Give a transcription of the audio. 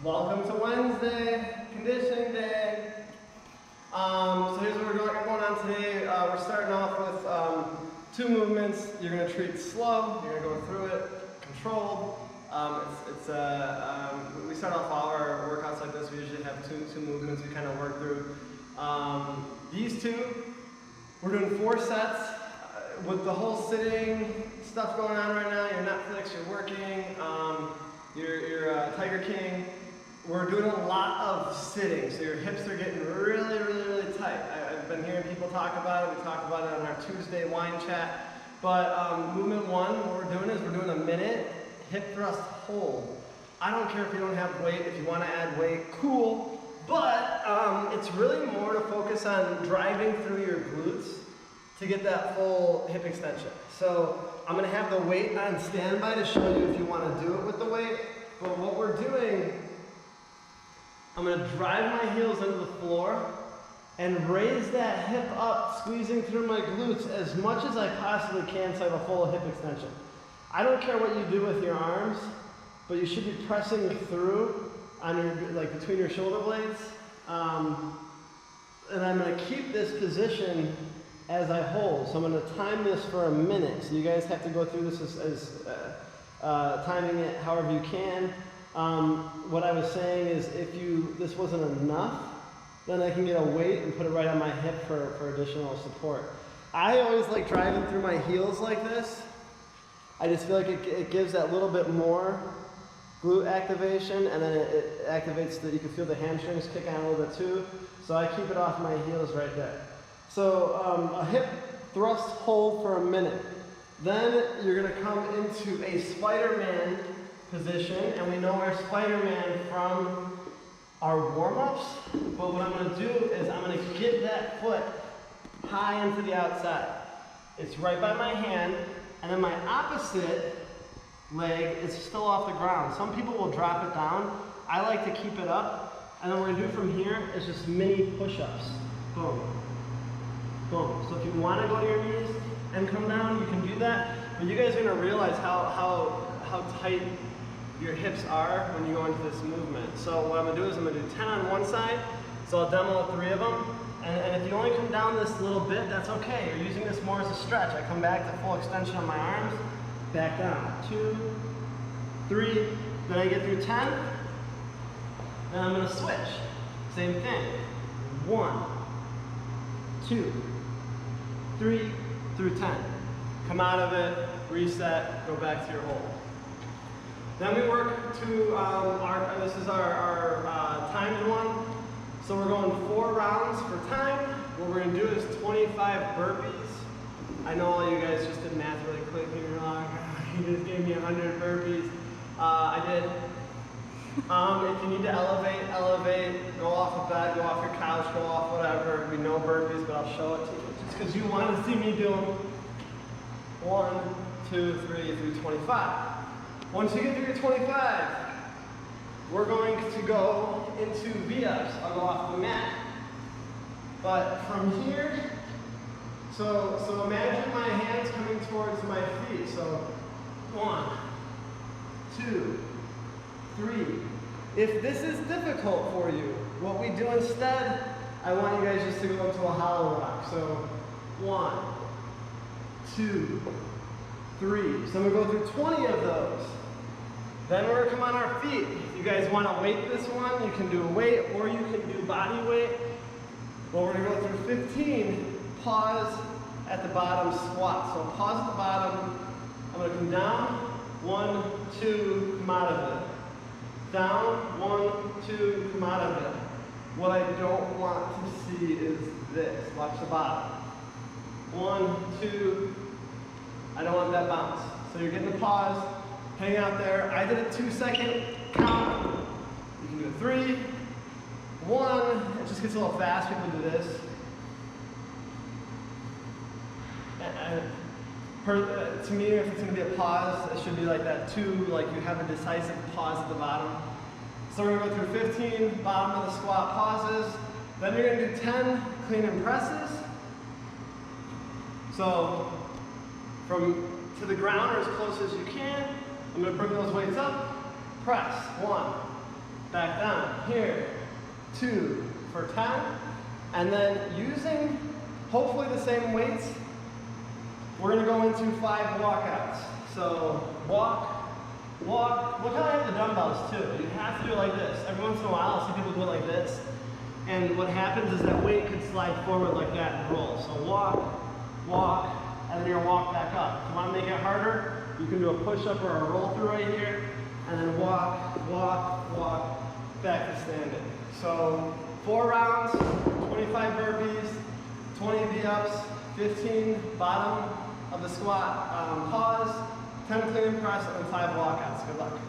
Welcome to Wednesday, conditioning day. So here's what we're going on today. We're starting off with 2 movements. You're going to treat slow. You're going to go through it, controlled. We start off all our workouts like this. We usually have two movements we kind of work through. These 2, we're doing 4 sets with the whole sitting stuff going on right now. You're Netflix, you're working, you're Tiger King. We're doing a lot of sitting, so your hips are getting really tight. I've been hearing people talk about it. We talked about it on our Tuesday wine chat. But movement 1, what we're doing is we're doing a minute hip thrust hold. I don't care if you don't have weight. If you want to add weight, cool. But it's really more to focus on driving through your glutes to get that full hip extension. So I'm going to have the weight on standby to show you if you want to do it with the weight. But what we're doing, I'm going to drive my heels into the floor and raise that hip up, squeezing through my glutes as much as I possibly can so I have a full hip extension. I don't care what you do with your arms, but you should be pressing through on your, like between your shoulder blades. And I'm going to keep this position as I hold. So I'm going to time this for a minute. So you guys have to go through this as timing it however you can. What I was saying is if this wasn't enough, then I can get a weight and put it right on my hip for additional support. I always like driving through my heels like this. I just feel like it gives that little bit more glute activation, and then it activates you can feel the hamstrings kick on a little bit too. So I keep it off my heels right there. So a hip thrust hold for a minute. Then you're going to come into a Spiderman position, and we know our Spiderman from our warm-ups, but what I'm going to do is I'm going to get that foot high into the outside. It's right by my hand, and then my opposite leg is still off the ground. Some people will drop it down. I like to keep it up, and then what we're going to do from here is just mini push-ups. Boom. Boom. So if you want to go to your knees and come down, you can do that, but you guys are going to realize how tight your hips are when you go into this movement. So what I'm going to do is I'm going to do 10 on one side, so I'll demo 3 of them, and if you only come down this little bit, that's okay. You're using this more as a stretch. I come back to full extension on my arms, back down, 2, 3, then I get through 10, then I'm going to switch. Same thing, 1, 2, 3, through 10. Come out of it, reset, go back to your hold. Then we work to this is our timed one. So we're going 4 rounds for time. What we're going to do is 25 burpees. I know all you guys just did math really quick and you're like, you just gave me 100 burpees. I did. If you need to elevate, go off the bed, go off your couch, go off whatever. We know burpees, but I'll show it to you just because you want to see me do them. 1, 2, 3 through 25. Once you get through your 25, we're going to go into V-ups. I'll go off the mat. But from here, so imagine my hands coming towards my feet. So 1, 2, 3. If this is difficult for you, what we do instead, I want you guys just to go into a hollow rock. So 1, 2, 3. So I'm going to go through 20 of those. Then we're going to come on our feet. If you guys want to weight this one, you can do a weight or you can do body weight. Well, we're going to go through 15. Pause at the bottom squat. So pause at the bottom. I'm going to come down. 1, 2, come out of it. Down. 1, 2, come out of it. What I don't want to see is this. Watch the bottom. 1, 2. I don't want that bounce. So you're getting the pause. Hang out there. I did a 2-second count. You can do a 3, 1. It just gets a little fast. People do this. To me, if it's going to be a pause, it should be like that 2, like you have a decisive pause at the bottom. So we're going to go through 15 bottom of the squat pauses. Then you're going to do 10 clean and presses. So to the ground or as close as you can. I'm going to bring those weights up, press, 1, back down. Here, 2 for 10. And then using hopefully the same weights, we're gonna go into 5 walkouts. So walk, walk. Look how I have the dumbbells too. You have to do it like this. Every once in a while, I'll see people do it like this. And what happens is that weight could slide forward like that and roll. So walk, walk, and then you're gonna walk back up. If you wanna make it harder, you can do a push-up or a roll through right here, and then walk, walk, walk, back to standing. So 4 rounds, 25 burpees, 20 V-ups, 15 bottom of the squat, pause, 10 clean and press, and 5 walkouts. Good luck.